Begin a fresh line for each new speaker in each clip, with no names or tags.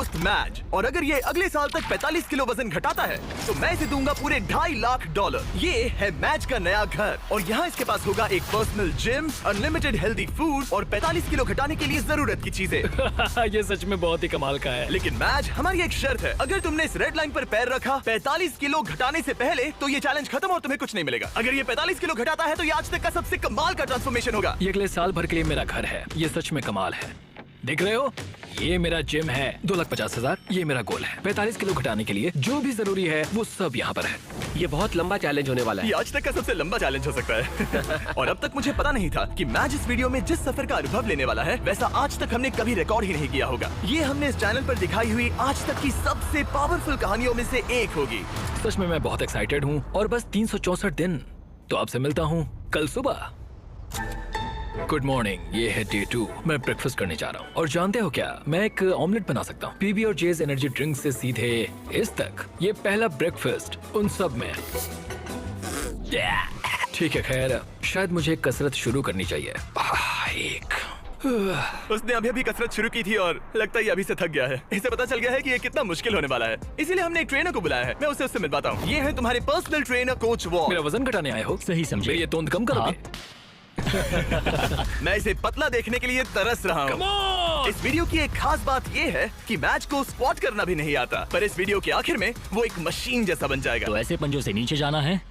दोस्त मैच, और अगर ये अगले साल तक 45 किलो वजन घटाता है तो मैं इसे दूंगा पूरे $2.5 लाख। ये है मैच का नया घर, और यहाँ इसके पास होगा एक personal gym, unlimited healthy food और 45 किलो घटाने के लिए जरूरत की चीजें।
ये सच में बहुत ही कमाल का है।
लेकिन मैच, हमारी एक शर्त है, अगर तुमने इस रेड लाइन पर पैर रखा 45 किलो घटाने से पहले तो ये चैलेंज खत्म और तुम्हें कुछ नहीं मिलेगा। अगर ये 45 किलो घटाता है तो ये आज तक का सबसे कमाल का ट्रांसफॉर्मेशन होगा।
ये अगले साल भर के लिए मेरा घर है। ये सच में कमाल है। देख रहे हो, ये मेरा जिम है। 2,50,000 ये मेरा गोल है। 45 किलो घटाने के लिए जो भी जरूरी है वो सब यहाँ पर है।
ये बहुत लंबा चैलेंज होने वाला है।
ये आज तक का सबसे लंबा चैलेंज हो सकता है। और अब तक मुझे पता नहीं था कि मैच इस वीडियो में जिस सफर का अनुभव लेने वाला है वैसा आज तक हमने कभी रिकॉर्ड ही नहीं किया होगा। ये हमने इस चैनल पर दिखाई हुई आज तक की सबसे पावरफुल कहानियों में से एक होगी।
सच में मैं बहुत एक्साइटेड हूँ। और बस 364 दिन। तो आपसे मिलता हूँ कल सुबह। गुड मॉर्निंग, ये है डे 2। मैं ब्रेकफास्ट करने जा रहा हूँ। और जानते हो क्या, मैं एक ऑमलेट बना सकता हूँ। पीबी और जेज एनर्जी ड्रिंक से सीधे इस तक। ये पहला ब्रेकफास्ट उन सब में। ठीक है, खैर शायद मुझे कसरत शुरू करनी चाहिए।
उसने अभी कसरत शुरू की थी और लगता है अभी से थक गया है। इसे पता चल गया है कि ये कितना मुश्किल होने वाला है, इसीलिए हमने एक ट्रेनर को बुलाया है। मैं उससे मिलवाता हूँ। ये है तुम्हारे पर्सनल ट्रेनर कोच वॉल।
मेरा वजन घटाने आए हो?
सही समझे।
मेरी ये तोंद कम करोगे?
मैं इसे पतला देखने के लिए तरस रहा हूँ। इस वीडियो की एक खास बात ये है कि मैच को स्क्वाट करना भी नहीं आता, पर इस वीडियो के आखिर में वो एक मशीन जैसा बन जाएगा।
तो ऐसे पंजों से नीचे जाना है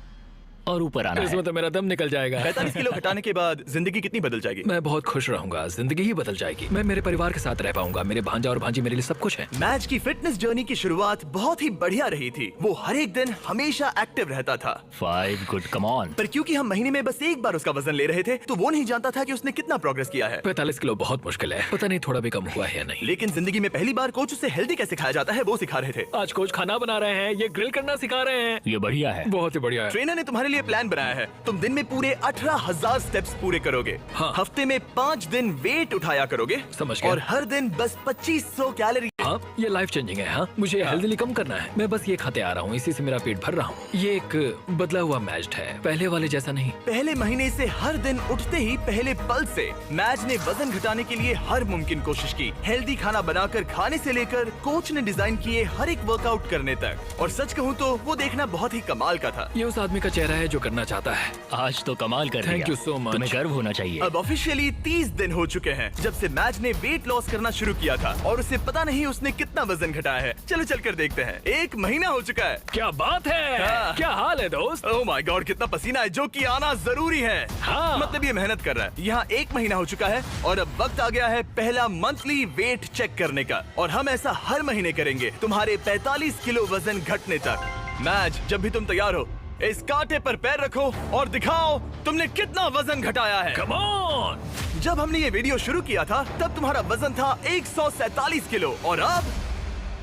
और ऊपर आना है।
इसमें तो मेरा दम निकल जाएगा।
45 किलो घटाने के बाद जिंदगी कितनी बदल जाएगी?
मैं बहुत खुश रहूंगा। जिंदगी ही बदल जाएगी। मैं मेरे परिवार के साथ रह पाऊंगा। मेरे भांजा और भांजी मेरे लिए सब कुछ है।
मैच की फिटनेस जर्नी की शुरुआत बहुत ही बढ़िया रही थी। वो हर एक दिन हमेशा एक्टिव रहता था।
5 गुड, कम ऑन।
पर क्योंकि हम महीने में बस एक बार उसका वजन ले रहे थे तो वो नहीं जानता था कि उसने कितना प्रोग्रेस किया है।
45 किलो बहुत मुश्किल है। पता नहीं थोड़ा भी कम हुआ है या नहीं।
लेकिन जिंदगी में पहली बार कोच उसे हेल्दी कैसे खाया जाता है वो सिखा रहे थे।
आज कोच खाना बना रहे हैं, ये ग्रिल करना सिखा रहे हैं।
ये बढ़िया है।
बहुत ही बढ़िया है।
ट्रेनर ने तुम्हारे लिए प्लान बनाया है। तुम दिन में पूरे 18,000 स्टेप्स पूरे करोगे।
हाँ।
हफ्ते में 5 दिन वेट उठाया करोगे।
समझ गया।
और हर दिन बस 2500 कैलोरी।
हाँ, ये लाइफ चेंजिंग है। हाँ, मुझे हेल्दी कम करना है। मैं बस ये खाते आ रहा हूँ, इसी से मेरा पेट भर रहा हूँ। ये एक बदला हुआ मैच है, पहले वाले जैसा नहीं।
पहले महीने से हर दिन उठते ही पहले पल से मैच ने वजन घटाने के लिए हर मुमकिन कोशिश की। हेल्दी खाना बनाकर खाने से लेकर कोच ने डिजाइन किए हर एक वर्कआउट करने तक। और सच कहूँ तो वो देखना बहुत ही कमाल का था।
ये उस आदमी का चेहरा है जो करना चाहता है।
आज तो कमाल कर
Thank you so much.
तुम्हें गर्व होना चाहिए।
अब ऑफिशियली 30 दिन हो चुके हैं जब से मैच ने वेट लॉस करना शुरू किया था, और उसे पता नहीं उसने कितना वजन घटाया है। चलो चलकर देखते हैं। 1 महीना हो चुका है।
क्या बात है।
हाँ।
क्या हाल है दोस्त?
ओह माय गॉड, कितना पसीना है, जो कि आना जरूरी है।
हाँ।
मतलब ये मेहनत कर रहा है। यहाँ 1 महीना हो चुका है और अब वक्त आ गया है पहला मंथली वेट चेक करने का, और हम ऐसा हर महीने करेंगे तुम्हारे 45 किलो वजन घटने तक। मैच, जब भी तुम तैयार हो इस कांटे पर पैर रखो और दिखाओ तुमने कितना वजन घटाया है।
Come on!
जब हमने ये वीडियो शुरू किया था तब तुम्हारा वजन था 147 किलो, और अब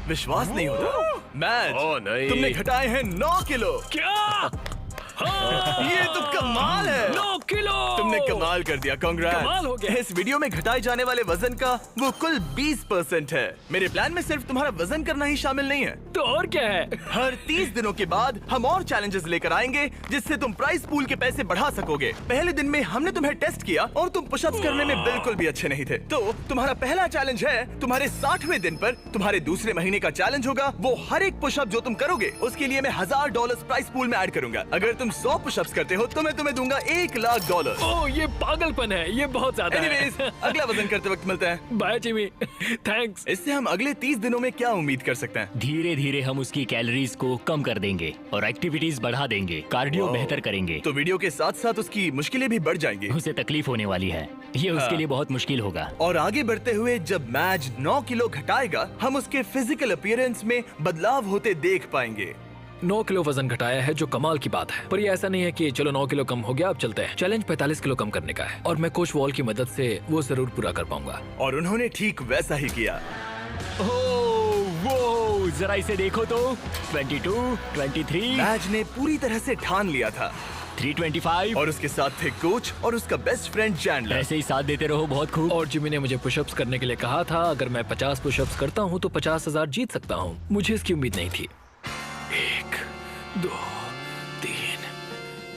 विश्वास नहीं होता मैच,
नहीं।
तुमने घटाए हैं 9 किलो।
क्या?
ये तो कमाल है।
9 किलो।
तुमने कमाल कर दिया,
कमाल हो
कांग्रेस।
गया।
इस वीडियो में घटाए जाने वाले वजन का वो कुल 20% है। मेरे प्लान में सिर्फ तुम्हारा वजन करना ही शामिल नहीं है।
तो और क्या है?
हर 30 दिनों के बाद हम और चैलेंजेस लेकर आएंगे जिससे तुम प्राइस पूल के पैसे बढ़ा सकोगे। पहले दिन में हमने तुम्हें टेस्ट किया और तुम पुशअप्स करने में बिल्कुल भी अच्छे नहीं थे। तो तुम्हारा पहला चैलेंज है तुम्हारे 60वें दिन पर। तुम्हारे दूसरे महीने का चैलेंज होगा वो हर एक पुशअप जो तुम करोगे उसके लिए मैं $1000 प्राइस पूल में ऐड करूंगा। अगर तुम 100 पुशअप्स करते हो तो मैं तुम्हें दूंगा $1,00,000।
ओह, ये पागलपन है। ये बहुत ज्यादा है।
एनीवेज, अगला वजन करते वक्त मिलते हैं।
Bye Jimmy. थैंक्स।
इससे हम अगले 30 दिनों में क्या उम्मीद कर सकते हैं?
धीरे धीरे हम उसकी कैलोरीज को कम कर देंगे और एक्टिविटीज बढ़ा देंगे। कार्डियो बेहतर करेंगे।
तो वीडियो के साथ साथ उसकी मुश्किलें भी बढ़ जाएंगी।
उसे तकलीफ होने वाली है। ये उसके लिए बहुत मुश्किल होगा।
और आगे बढ़ते हुए जब मैच 9 किलो घटाएगा हम उसके फिजिकल अपीयरेंस में बदलाव होते देख पाएंगे।
9 किलो वजन घटाया है जो कमाल की बात है। पर ये ऐसा नहीं है कि चलो 9 किलो कम हो गया अब चलते हैं। चैलेंज 45 किलो कम करने का है और मैं कोच वॉल की मदद से वो जरूर पूरा कर पाऊंगा।
और उन्होंने ठीक वैसा ही किया।
वो जरा इसे देखो तो। 22, 23,
मैच ने पूरी तरह से ठान लिया था
325
और उसके साथ थे कोच और उसका बेस्ट फ्रेंड चैंडलर।
ऐसे ही साथ देते रहो। बहुत खूब।
और जिमी ने मुझे पुशअप्स करने के लिए कहा था। अगर मैं 50 पुशअप्स करता हूँ तो 50,000 जीत सकता हूँ। मुझे इसकी उम्मीद नहीं थी। 1, 2, 3,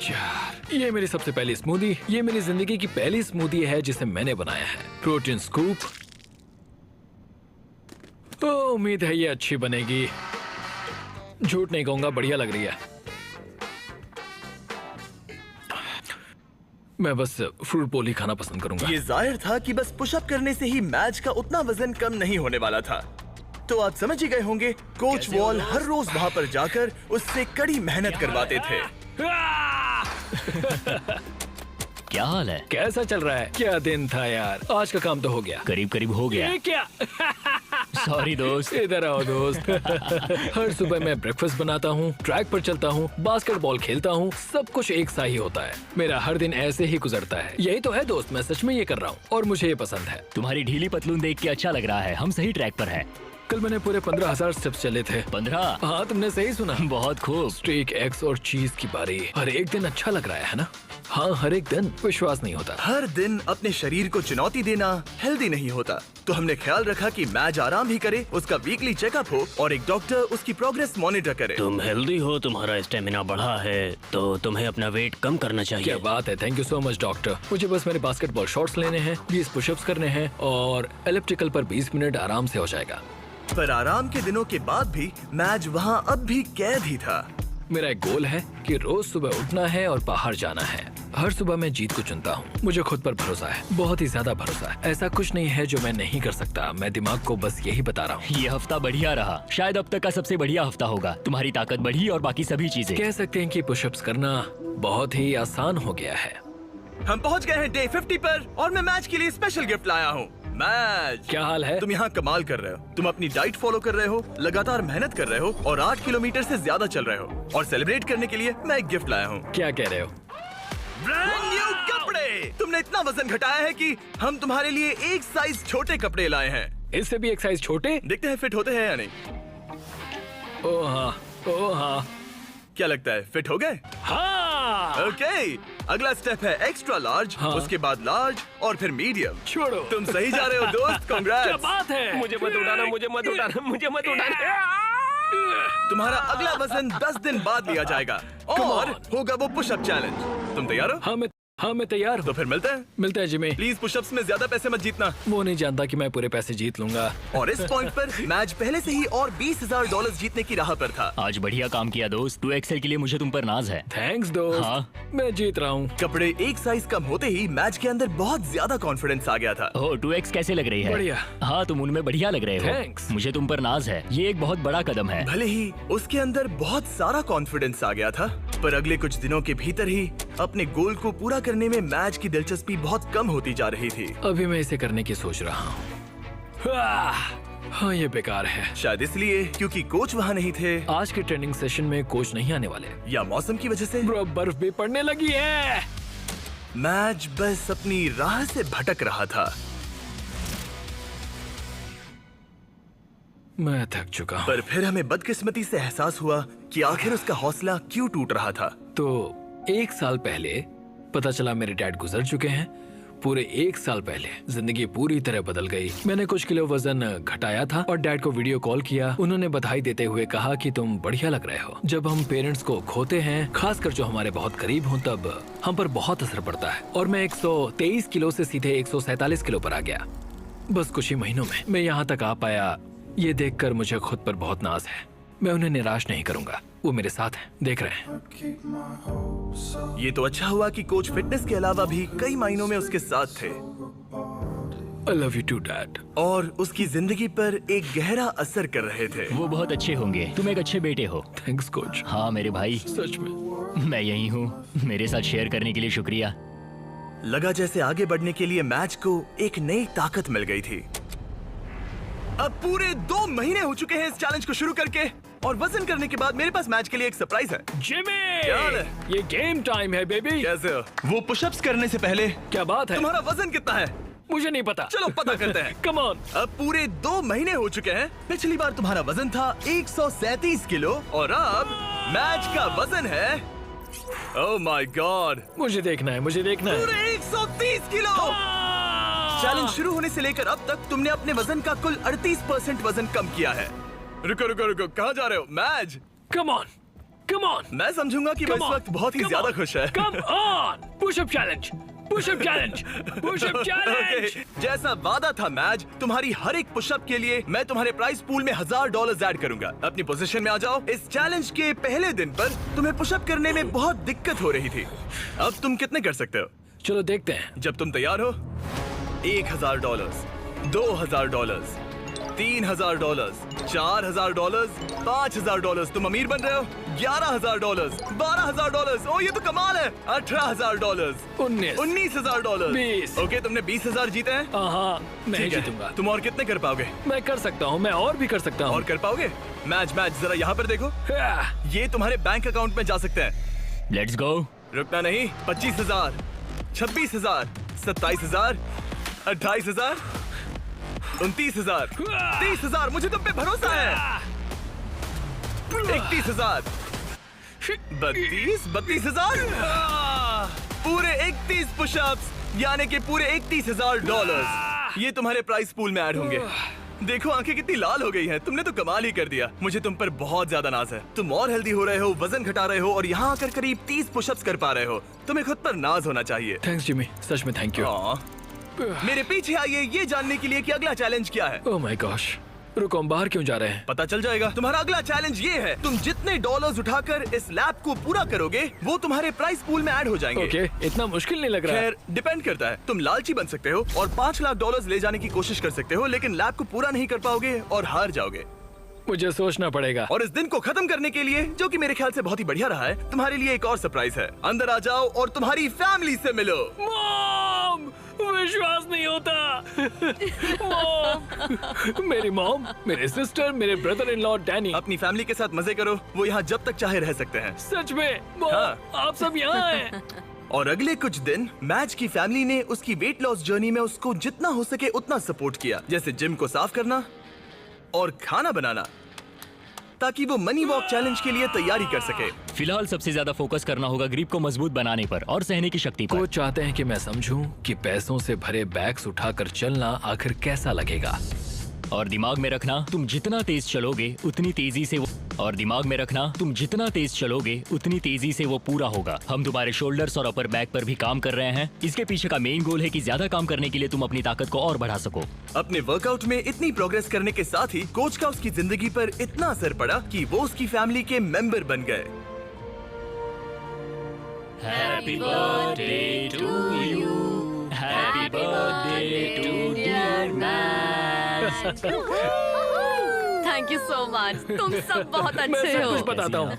4। ये मेरी सबसे पहली स्मूदी। ये मेरी जिंदगी की पहली स्मूदी है जिसे मैंने बनाया है। प्रोटीन स्कूप, तो उम्मीद है ये अच्छी बनेगी। झूठ नहीं कहूंगा, बढ़िया लग रही है। मैं बस फ्रूट बोल ही खाना पसंद करूंगा।
ये जाहिर था कि बस पुशअप करने से ही मैच का उतना वजन कम नहीं होने वाला था। तो आप समझ ही गए होंगे, कोच वॉल हर रोज वहाँ पर जाकर उससे कड़ी मेहनत करवाते थे।
क्या हाल है?
कैसा चल रहा है? क्या दिन था यार, आज का काम तो हो गया।
करीब करीब हो गया।
ये क्या?
सॉरी दोस्त।
इधर आओ दोस्त। हर सुबह मैं ब्रेकफास्ट बनाता हूँ, ट्रैक पर चलता हूँ, बास्केटबॉल खेलता हूँ, सब कुछ एक सा ही होता है। मेरा हर दिन ऐसे ही गुजरता है। यही तो है दोस्त, मैं सच में ये कर रहा हूँ और मुझे ये पसंद है।
तुम्हारी ढीली पतलून देख के अच्छा लग रहा है। हम सही ट्रैक पर हैं।
कल मैंने पूरे 15,000 स्टेप्स चले थे।
15?
हाँ, तुमने सही सुना।
बहुत खूब।
स्टेक, एग्स और चीज की बारी। हर एक दिन अच्छा लग रहा है ना? हाँ, हर एक दिन। विश्वास नहीं होता।
हर दिन अपने शरीर को चुनौती देना हेल्दी नहीं होता। तो हमने ख्याल रखा कि मैच आराम ही करे, उसका वीकली चेकअप हो और एक डॉक्टर उसकी प्रोग्रेस मॉनिटर करे।
तुम हेल्दी हो, तुम्हारा स्टेमिना बढ़ा है, तो तुम्हें अपना वेट कम करना चाहिए।
क्या बात है, thank you so much doctor. मुझे बस मेरे बास्केटबॉल शॉट्स लेने हैं, 20 पुशअप्स करने हैं और एलिप्टिकल पर 20 मिनट आराम से हो जाएगा।
पर आराम के दिनों के बाद भी मैच वहाँ अब भी कैद ही था।
मेरा एक गोल है कि रोज सुबह उठना है और बाहर जाना है। हर सुबह मैं जीत को चुनता हूँ। मुझे खुद पर भरोसा है, बहुत ही ज्यादा भरोसा है। ऐसा कुछ नहीं है जो मैं नहीं कर सकता। मैं दिमाग को बस यही बता रहा हूँ।
ये हफ्ता बढ़िया रहा, शायद अब तक का सबसे बढ़िया हफ्ता होगा। तुम्हारी ताकत बढ़ी और बाकी सभी चीजें।
कह सकते हैं कि पुशअप्स करना बहुत ही आसान हो गया है।
हम पहुँच गए हैं डे 50 पर और मैं मैच के लिए स्पेशल गिफ्ट लाया हूँ। मैच,
क्या हाल है?
तुम यहाँ कमाल कर रहे हो। तुम अपनी डाइट फॉलो कर रहे हो, लगातार मेहनत कर रहे हो और 8 किलोमीटर से ज्यादा चल रहे हो। और सेलिब्रेट करने के लिए मैं एक गिफ्ट लाया हूँ।
क्या कह रहे हो?
ब्रांड न्यू कपड़े। तुमने इतना वजन घटाया है कि हम तुम्हारे लिए एक साइज छोटे कपड़े लाए हैं।
इससे भी एक साइज छोटे?
देखते हैं फिट होते हैं या नहीं।
ओ हाँ, ओ हाँ।
क्या लगता है, फिट हो गए?
हाँ।
ओके, अगला स्टेप है एक्स्ट्रा लार्ज,
हाँ।
उसके बाद लार्ज और फिर मीडियम।
छोड़ो।
तुम सही जा रहे हो दोस्त,
क्या
कांग्रेट्स।
बात है?
मुझे मत उठाना, मुझे मत उठाना, मुझे मत उठाना।
तुम्हारा अगला वजन 10 दिन बाद लिया जाएगा और होगा वो पुशअप चैलेंज। तुम तैयार हो?
हाँ, मैं तैयार हूँ।
तो फिर मिलते हैं।
मिलते हैं जिमी।
प्लीज पुशअप्स में ज्यादा पैसे मत जीतना।
वो नहीं जानता कि मैं पूरे पैसे जीत लूंगा।
और इस पॉइंट पर मैच पहले से ही और $20,000 जीतने की राह पर था।
आज बढ़िया काम किया दोस्त। 2XL के लिए मुझे तुम पर नाज है।
थैंक्स दोस्त।
हाँ।
मैं जीत रहा हूँ।
कपड़े एक साइज कम होते ही मैच के अंदर बहुत ज्यादा कॉन्फिडेंस आ गया था।
ओह, 2X कैसे लग रही है?
बढ़िया।
हाँ, तुम उनमें बढ़िया लग रहे हो।
Thanks।
मुझे तुम पर नाज है। ये एक बहुत बड़ा कदम है।
भले ही उसके अंदर बहुत सारा कॉन्फिडेंस आ गया था, पर अगले कुछ दिनों के भीतर ही अपने गोल को पूरा करने में मैच की दिलचस्पी बहुत कम होती जा रही थी।
अभी मैं इसे करने की सोच रहा हूँ। हाँ, ये बेकार है।
शायद इसलिए क्योंकि कोच वहाँ नहीं थे,
आज के ट्रेनिंग सेशन में कोच नहीं आने वाले।
या मौसम की वजह से।
ब्रो, बर्फ भी पड़ने लगी है।
मैच बस अपनी राह से भटक रहा था।
मैं थक चुका हूँ।
पर फिर हमें बदकिस्मती से एहसास हुआ कि आखिर उसका हौसला क्यों टूट रहा था।
तो 1 साल पहले पता चला मेरे डैड गुजर चुके हैं। पूरे 1 साल पहले जिंदगी पूरी तरह बदल गई। मैंने कुछ किलो वजन घटाया था और डैड को वीडियो कॉल किया। उन्होंने बधाई देते हुए कहा कि तुम बढ़िया लग रहे हो। जब हम पेरेंट्स को खोते हैं, खासकर जो हमारे बहुत करीब हों, तब हम पर बहुत असर पड़ता है। और मैं 123 किलो से सीधे 147 किलो पर आ गया बस कुछ ही महीनों में। मैं यहाँ तक आ पाया, ये देखकर मुझे खुद पर बहुत नाज है। मैं उन्हें निराश नहीं करूंगा, वो मेरे साथ हैं, देख रहे हैं।
ये तो अच्छा हुआ कि कोच फिटनेस के अलावा भी कई मायनों में उसके साथ थे
I love you too, Dad।
और उसकी जिंदगी पर एक गहरा असर कर रहे थे।
वो बहुत अच्छे होंगे। तुम एक अच्छे बेटे हो।
Thanks coach.
हाँ मेरे भाई,
सच में।
मैं यही हूँ। मेरे साथ शेयर करने के लिए शुक्रिया।
लगा जैसे आगे बढ़ने के लिए मैच को एक नई ताकत मिल गई थी। अब पूरे 2 महीने हो चुके हैं इस चैलेंज को शुरू करके, और वजन करने के बाद मेरे पास मैच के लिए एक सरप्राइज है।
जिमी,
क्या हाल है?
ये गेम टाइम है बेबी।
कैसे हो? वो पुशअप्स करने से पहले
क्या बात है?
तुम्हारा वजन कितना है?
मुझे नहीं पता।
चलो पता करते हैं।
Come on.
अब पूरे 2 महीने हो चुके हैं। पिछली बार तुम्हारा वजन था 137 किलो और अब मैच का वजन है, ओह माय गॉड,
मुझे देखना है, मुझे देखना है।
पूरे 130 किलो। चैलेंज शुरू होने से लेकर अब तक तुमने अपने वजन का कुल 38% वजन कम किया है। रुको रुको रुको, कहाँ जा रहे हो? Match,
come on, come on.
मैं समझूंगा कि वो इस वक्त बहुत ही ज्यादा खुश है।
Come on, pushup challenge. Pushup challenge, pushup challenge.
Okay, जैसा वादा था मैच, तुम्हारी हर एक पुशअप के लिए मैं तुम्हारे प्राइस पूल में $1000 ऐड करूंगा। अपनी पोजीशन में आ जाओ। इस चैलेंज के पहले दिन पर तुम्हें पुशअप करने में बहुत दिक्कत हो रही थी। अब तुम कितने कर सकते हो?
चलो देखते हैं।
जब तुम तैयार हो, $1000, $2000, $3000, $4000, $5000। तुम अमीर बन रहे हो। $11000, $12000। ओ ये तो कमाल है। $18000,
19
$19000। ओके, तुमने 20000 जीते हैं।
हाँ, मैं
ठीक है।
जीतूंगा।
तुम और कितने कर पाओगे?
मैं कर सकता हूँ, मैं और भी कर सकता हूँ।
और कर पाओगे? मैच जरा यहाँ पर देखो। ये तुम्हारे बैंक अकाउंट में जा सकते हैं।
Let's go.
रुकना नहीं। 25000, 26000, 27000, 28000, 29000, 30000। मुझे तुम पे भरोसा है। 31000, 32000। पूरे 31 पुशअप्स, यानी कि पूरे $31000 ये तुम्हारे प्राइस पूल में ऐड होंगे। देखो आंखें कितनी लाल हो गई हैं। तुमने तो कमाल ही कर दिया। मुझे तुम पर बहुत ज्यादा नाज है। तुम और हेल्दी हो रहे हो, वजन घटा रहे हो और यहाँ आकर करीब 30 पुशअप्स कर पा रहे हो। तुम्हें खुद पर नाज होना चाहिए।
थैंक्स जिमी, सच में थैंक यू।
मेरे पीछे आइए ये जानने के लिए कि अगला चैलेंज क्या है।
ओह माय गॉश, रुको, हम बाहर क्यों जा रहे हैं?
पता चल जाएगा। तुम्हारा अगला चैलेंज ये है, तुम जितने डॉलर्स उठाकर इस लैब को पूरा करोगे वो तुम्हारे प्राइस पूल में ऐड हो जाएंगे।
ओके, इतना मुश्किल नहीं लग रहा है।
खैर डिपेंड करता है। तुम लालची बन सकते हो और $5 लाख ले जाने की कोशिश कर सकते हो, लेकिन लैब को पूरा नहीं कर पाओगे और हार जाओगे।
मुझे सोचना पड़ेगा।
और इस दिन को खत्म करने के लिए, जो कि मेरे ख्याल से बहुत ही बढ़िया रहा है, तुम्हारे लिए एक और सरप्राइज है। अंदर आ जाओ और तुम्हारी फैमिली से मिलो।
मॉम, विश्वास नहीं होता। मॉम, मेरी मॉम, मेरे सिस्टर, मेरे ब्रदर इन लॉ डैनी।
अपनी फैमिली के साथ मजे करो। वो यहाँ जब तक चाहे रह सकते हैं।
सच में मॉम,
हाँ।
आप सब यहाँ हैं।
और अगले कुछ दिन मैच की फैमिली ने उसकी वेट लॉस जर्नी में उसको जितना हो सके उतना सपोर्ट किया, जैसे जिम को साफ करना और खाना बनाना, ताकि वो मनी वॉक चैलेंज के लिए तैयारी कर सके।
फिलहाल सबसे ज्यादा फोकस करना होगा ग्रिप को मजबूत बनाने पर और सहने की शक्ति पर।
कोच चाहते हैं कि मैं समझूं कि पैसों से भरे बैग्स उठाकर चलना आखिर कैसा लगेगा।
और दिमाग में रखना, तुम जितना तेज चलोगे उतनी तेजी से वो पूरा होगा। हम तुम्हारे शोल्डर्स और अपर बैक पर भी काम कर रहे हैं। इसके पीछे का मेन गोल है कि ज्यादा काम करने के लिए तुम अपनी ताकत को और बढ़ा सको।
अपने वर्कआउट में इतनी प्रोग्रेस करने के साथ ही कोच का उसकी जिंदगी पर इतना असर पड़ा कि वो उसकी फैमिली के मेंबर बन गए।
Happy birthday to you, happy birthday to dear match.
Thank you so much. तुम सब बहुत
मैं
अच्छे
सब
हो।
कुछ बताता हूँ।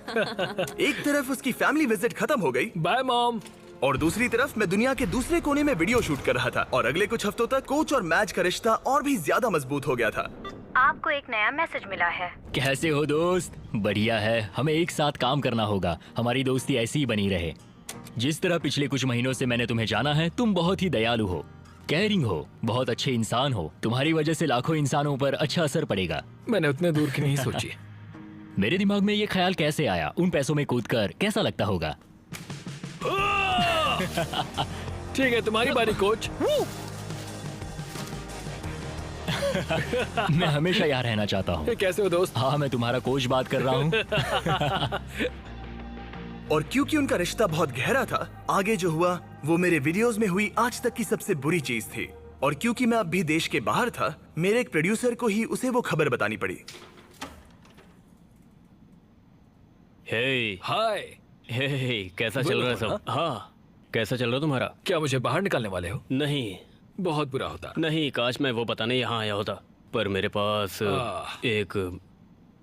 एक तरफ उसकी फैमिली विजिट खत्म हो गई
बाय मॉम।
और दूसरी तरफ मैं दुनिया के दूसरे कोने में वीडियो शूट कर रहा था। और अगले कुछ हफ्तों तक कोच और मैच का रिश्ता और भी ज्यादा मजबूत हो गया था।
आपको एक नया मैसेज मिला है।
कैसे हो दोस्त? बढ़िया है। हमें एक साथ काम करना होगा। हमारी दोस्ती ऐसी ही बनी रहे। जिस तरह पिछले कुछ महीनों से मैंने तुम्हें जाना है, तुम बहुत ही दयालु हो, केयरिंग हो, बहुत अच्छे इंसान हो। तुम्हारी वजह से लाखों इंसानों पर अच्छा असर पड़ेगा।
मैंने उतने दूर की नहीं सोची।
मेरे दिमाग में ये ख्याल कैसे आया? उन पैसों में कूदकर कैसा लगता होगा?
ठीक है, तुम्हारी बारी कोच।
मैं हमेशा यहाँ रहना चाहता हूँ।
कैसे हो दोस्त?
हाँ, मैं तुम्हारा कोच बात कर रहा हूँ।
और क्योंकि उनका रिश्ता बहुत गहरा था, आगे जो हुआ वो मेरे वीडियोस में हुई आज तक की सबसे बुरी चीज थी। और क्योंकि मैं अब भी देश के बाहर था, मेरे एक प्रोड्यूसर को ही उसे वो खबर बतानी पड़ी।
हे
हाय।
हे कैसा चल रहा है सब? हाँ, कैसा चल रहा तुम्हारा?
क्या मुझे बाहर निकालने वाले हो?
नहीं
बहुत बुरा होता।
नहीं, काश मैं वो बताने यहाँ आया होता, पर मेरे पास एक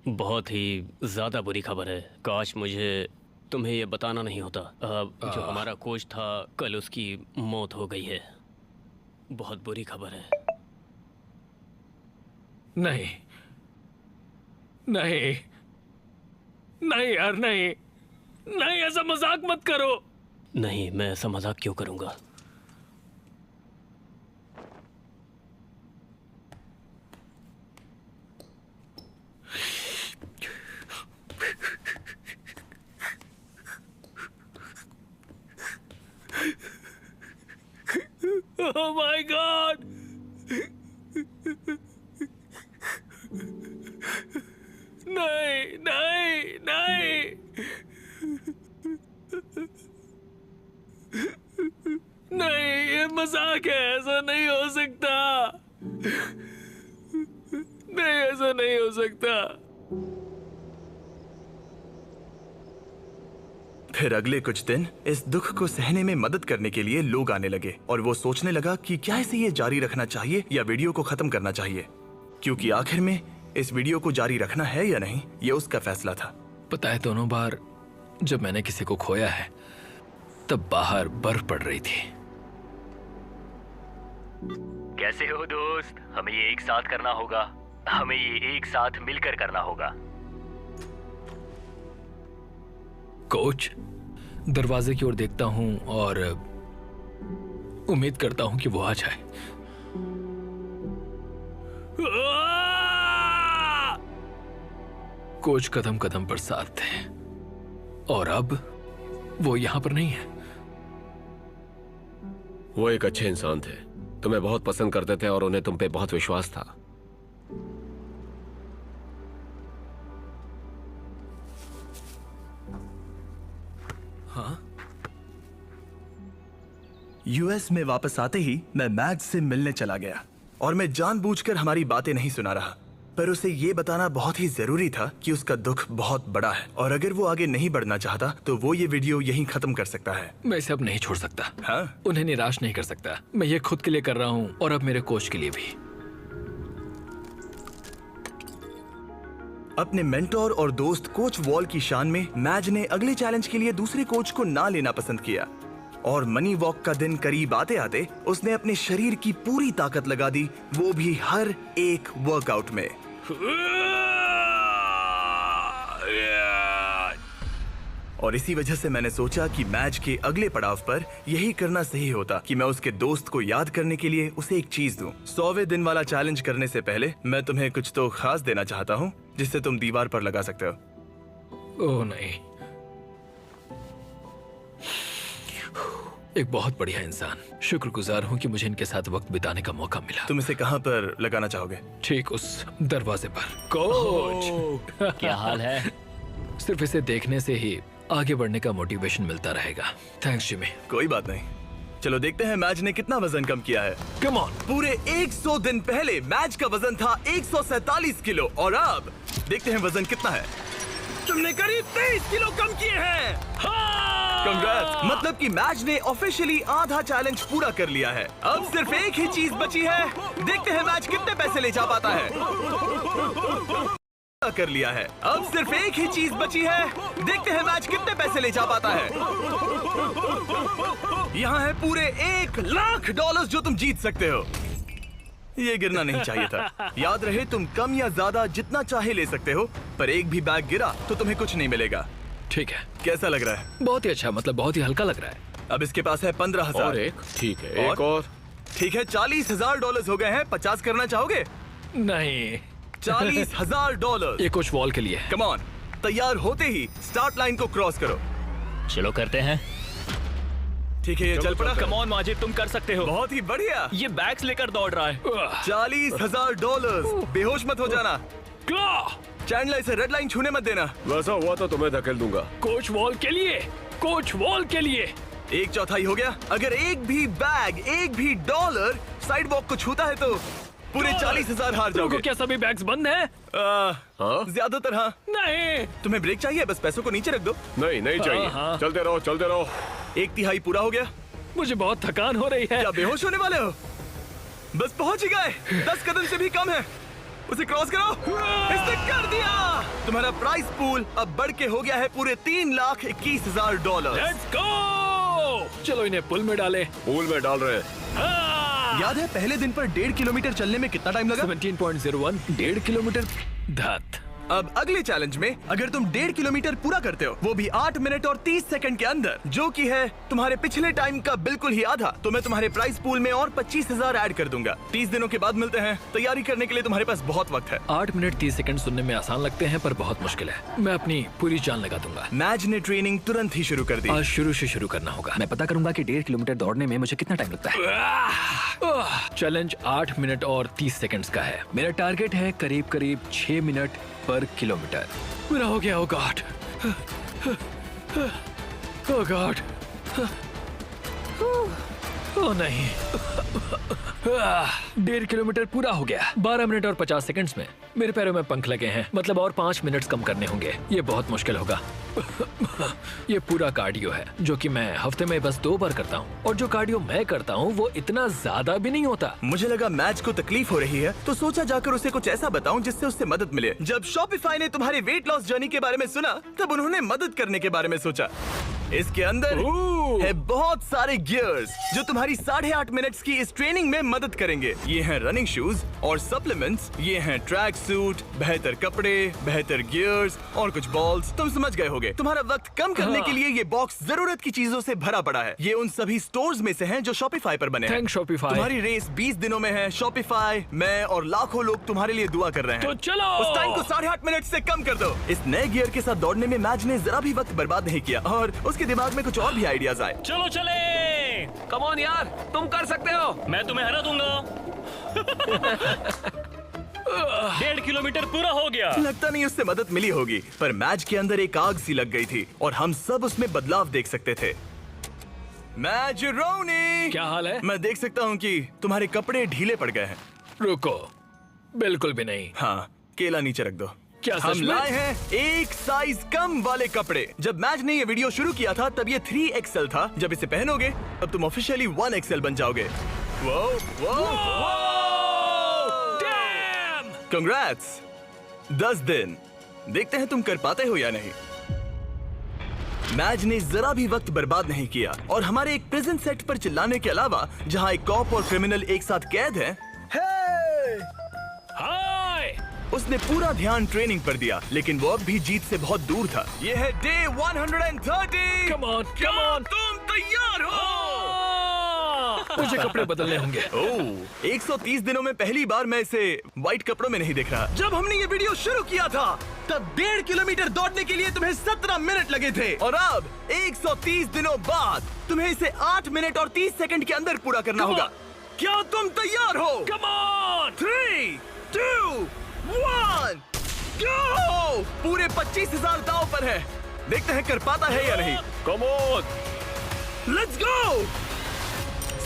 बहुत ही ज्यादा बुरी खबर है। काश मुझे तुम्हें ये बताना नहीं होता। जो हमारा कोच था, कल उसकी मौत हो गई है। बहुत बुरी खबर है।
नहीं नहीं नहीं यार, नहीं नहीं, ऐसा मजाक मत करो।
नहीं, मैं ऐसा मजाक क्यों करूंगा?
Oh my God! नहीं नहीं नहीं नहीं मजाक है, ऐसा नहीं हो सकता। नहीं, ऐसा नहीं हो सकता।
फिर अगले कुछ दिन इस दुख को सहने में मदद करने के लिए लोग आने लगे और वो सोचने लगा कि क्या इसे ये जारी रखना चाहिए या वीडियो को खत्म करना चाहिए, क्योंकि आखिर में इस वीडियो को जारी रखना है या नहीं ये उसका फैसला था।
पता है, दोनों बार जब मैंने किसी को खोया है तब बाहर बर्फ पड़ रही थी।
कैसे हो दोस्त? हमें ये एक साथ करना होगा, हमें ये एक साथ मिलकर करना होगा।
कोच, दरवाजे की ओर देखता हूं और उम्मीद करता हूं कि वो आ जाए। कोच कदम कदम पर साथ थे और अब वो यहां पर नहीं है।
वो एक अच्छे इंसान थे, तुम्हें बहुत पसंद करते थे और उन्हें तुम पे बहुत विश्वास था।
यूएस में वापस आते ही मैं मैज से मिलने चला गया और मैं जानबूझकर हमारी बातें नहीं सुना रहा, पर उसे ये बताना बहुत ही जरूरी था कि उसका दुख बहुत बड़ा है और अगर वो आगे नहीं बढ़ना चाहता तो वो ये वीडियो यहीं खत्म कर सकता है।
मैं इसे अब नहीं छोड़ सकता।
हाँ?
उन्हें निराश नहीं कर सकता। मैं ये खुद के लिए कर रहा हूं और अब मेरे कोच के लिए भी।
अपने मेंटोर और दोस्त कोच वॉल की शान में मैज ने अगले चैलेंज के लिए दूसरे कोच को ना लेना पसंद किया और मनी वॉक का दिन करीब आते आते उसने अपने शरीर की पूरी ताकत लगा दी, वो भी हर एक वर्कआउट में। और इसी वजह से मैंने सोचा कि मैच के अगले पड़ाव पर यही करना सही होता कि मैं उसके दोस्त को याद करने के लिए उसे एक चीज दूं। 100वें दिन वाला चैलेंज करने से पहले मैं तुम्हें कुछ तो खास देना चाहता हूं जिससे तुम दीवार पर लगा सकते हो।
ओह नहीं, एक बहुत बढ़िया इंसान। शुक्रगुजार हूं कि मुझे इनके साथ वक्त बिताने का मौका मिला।
तुम इसे कहां पर लगाना चाहोगे?
ठीक उस दरवाजे पर। कोच,
क्या हाल है?
सिर्फ इसे देखने से ही आगे बढ़ने का मोटिवेशन मिलता रहेगा। Thanks Jimmy.
कोई बात नहीं, चलो देखते हैं मैच ने कितना वजन कम किया है।
Come on.
पूरे 100 दिन पहले मैच का वजन था 147 किलो और अब देखते हैं वजन कितना है। तुमने करीब 23 किलो कम किए हैं। कंग्रेट्स, मतलब कि मैच ने ऑफिशियली आधा चैलेंज पूरा कर लिया है। अब सिर्फ एक ही चीज बची है, देखते हैं मैच कितने पैसे ले जा पाता है। कर लिया है, अब सिर्फ एक ही चीज बची है, देखते हैं मैच कितने पैसे ले जा पाता है। यहाँ है पूरे $1,00,000 जो तुम जीत सकते हो। ये गिरना नहीं चाहिए था। याद रहे, तुम कम या ज्यादा जितना चाहे ले सकते हो, पर एक भी बैग गिरा तो तुम्हें कुछ नहीं मिलेगा।
ठीक है,
कैसा लग रहा है?
बहुत ही अच्छा, मतलब बहुत ही हल्का लग रहा है।
अब इसके पास है 15,000।
और एक, ठीक है, एक और।
ठीक है, $40,000 हो गए हैं। 50 करना चाहोगे?
नहीं,
$40,000।
ये कुछ वॉल के लिए है।
कम ऑन, तैयार होते ही स्टार्ट लाइन को क्रॉस करो।
चलो करते हैं।
ठीक है, ये चल पड़ा।
कम ऑन माजिद, तुम कर सकते हो।
बहुत ही बढ़िया।
ये बैग्स लेकर दौड़ रहा है।
$40,000। बेहोश मत हो जाना। चैंडलर, इसे रेड लाइन छूने मत देना।
वैसा हुआ तो तुम्हें धकेल दूंगा।
कोच वॉल के लिए, कोच वॉल के लिए।
1/4 हो गया। अगर एक भी बैग, एक भी डॉलर साइड वॉक को छूता है तो पूरे 40,000 हार जाओगे।
क्या सभी बैग्स बंद हैं?
हाँ?
ज्यादातर हाँ।
नहीं,
तुम्हें ब्रेक चाहिए? बस पैसों को नीचे रख दो।
नहीं, नहीं चाहिए।
हाँ।
चलते रहो, चलते रहो।
1/3 पूरा हो गया।
मुझे बहुत थकान हो रही है।
क्या बेहोश होने वाले हो? बस पहुंच ही गए। 10 कदम से भी कम है। उसे क्रॉस करो। इसने कर दिया। तुम्हारा प्राइस पूल अब बढ़ के हो गया है पूरे $3,21,000।
Let's go. चलो इन्हें पुल में डालें।
पूल में डाल रहे हैं।
याद है पहले दिन पर 1.5 किलोमीटर चलने में कितना टाइम लगा?
17.01, 1.5 किलोमीटर। धत।
अब अगले चैलेंज में अगर तुम 1.5 किलोमीटर पूरा करते हो, वो भी 8 मिनट और 30 सेकंड के अंदर, जो कि है तुम्हारे पिछले टाइम का बिल्कुल ही आधा, तो मैं तुम्हारे प्राइस पूल में और 25,000 ऐड कर दूंगा। 30 दिनों के बाद मिलते हैं। तैयारी करने के लिए तुम्हारे पास बहुत वक्त है।
8 मिनट 30 सेकंड सुनने में आसान लगते हैं पर बहुत मुश्किल है। मैं अपनी पूरी जान लगा दूंगा।
मैच ने ट्रेनिंग तुरंत ही शुरू कर दी।
आज शुरू से शुरू करना होगा।
मैं पता करूंगा कि 1.5 किलोमीटर दौड़ने में मुझे कितना टाइम लगता है।
चैलेंज 8 मिनट और 30 सेकंड्स का है। मेरा टारगेट है करीब करीब 6 मिनट पर किलोमीटर। मेरा हो गया। ओ गॉड, ओ गॉड। ओ नहीं। 1.5 किलोमीटर पूरा हो गया 12 मिनट और 50 सेकंड्स में। मेरे पैरों में पंख लगे हैं, मतलब और 5 मिनट कम करने होंगे। ये बहुत मुश्किल होगा। ये पूरा कार्डियो है जो कि मैं हफ्ते में बस 2 बार करता हूँ, और जो कार्डियो मैं करता हूँ वो इतना ज्यादा भी नहीं होता।
मुझे लगा मैच को तकलीफ हो रही है, तो सोचा जाकर उसे कुछ ऐसा बताऊं जिससे उससे मदद मिले। जब शॉपिफाई ने तुम्हारे वेट लॉस जर्नी के बारे में सुना, तब उन्होंने मदद करने के बारे में सोचा। इसके अंदर है बहुत सारे गियर्स जो तुम्हारी 8.5 मिनट्स की इस ट्रेनिंग में मदद करेंगे। ये हैं रनिंग शूज और सप्लीमेंट्स, ये हैं ट्रैक सूट, बेहतर कपड़े, बेहतर गियर्स और कुछ बॉल्स। तुम समझ गए होगे। तुम्हारा वक्त कम करने के लिए ये बॉक्स जरूरत की चीजों से भरा पड़ा है। ये उन सभी स्टोर्स में से हैं जो शॉपिफाई पर बने हैं।
Thanks Shopify.
तुम्हारी रेस 20 दिनों में है। शॉपिफाई, मैं और लाखों लोग तुम्हारे लिए दुआ कर रहे हैं।
तो चलो
उस टाइम को 8.5 मिनट से कम कर दो। इस नए गियर के साथ दौड़ने में मैच ने जरा भी वक्त बर्बाद नहीं किया और उसके दिमाग में कुछ और भी आइडियाज आए।
चलो चले।
कम ऑन यार, तुम कर सकते हो।
मैं तुम्हें हरा दूंगा। 1.5 किलोमीटर पूरा हो गया।
लगता नहीं उससे मदद मिली होगी, पर मैच के अंदर एक आग सी लग गई थी और हम सब उसमें बदलाव देख सकते थे। मैच रोनी,
क्या हाल है?
मैं देख सकता हूँ कि तुम्हारे कपड़े ढीले पड़ गए हैं।
रुको, बिल्कुल भी नहीं।
हाँ, केला नीचे रख दो।
क्या सच
हम
में?
लाए हैं एक साइज कम वाले कपड़े। जब मैच ने ये वीडियो शुरू किया था तब ये 3XL था। जब इसे पहनोगे तब तुम ऑफिशियली 1XL बन जाओगे। वो, कंग्रेट्स। 10 दिन। देखते हैं तुम कर पाते हो या नहीं। मैच ने जरा भी वक्त बर्बाद नहीं किया और हमारे एक प्रिजन सेट पर चिल्लाने के अलावा, जहां एक कॉप और क्रिमिनल एक साथ कैद हैं,
हाय!
उसने पूरा ध्यान ट्रेनिंग पर दिया, लेकिन वो अब भी जीत से बहुत दूर था। ये है day 130।
Come on, come on!
तुम तैयार हो?
मुझे कपड़े बदलने होंगे।
ओह, 130 दिनों में पहली बार मैं इसे व्हाइट कपड़ों में नहीं देख रहा। जब हमने ये वीडियो शुरू किया था तब 1.5 किलोमीटर दौड़ने के लिए तुम्हें 17 मिनट लगे थे, और अब 130 दिनों बाद तुम्हें इसे 8 मिनट और 30 सेकंड के अंदर पूरा करना होगा। क्या तुम तैयार हो?
Come on!
3, 2, 1, go! पूरे 25,000 दांव पर है। देखते हैं कर पाता है या नहीं।
Come on.
Let's go.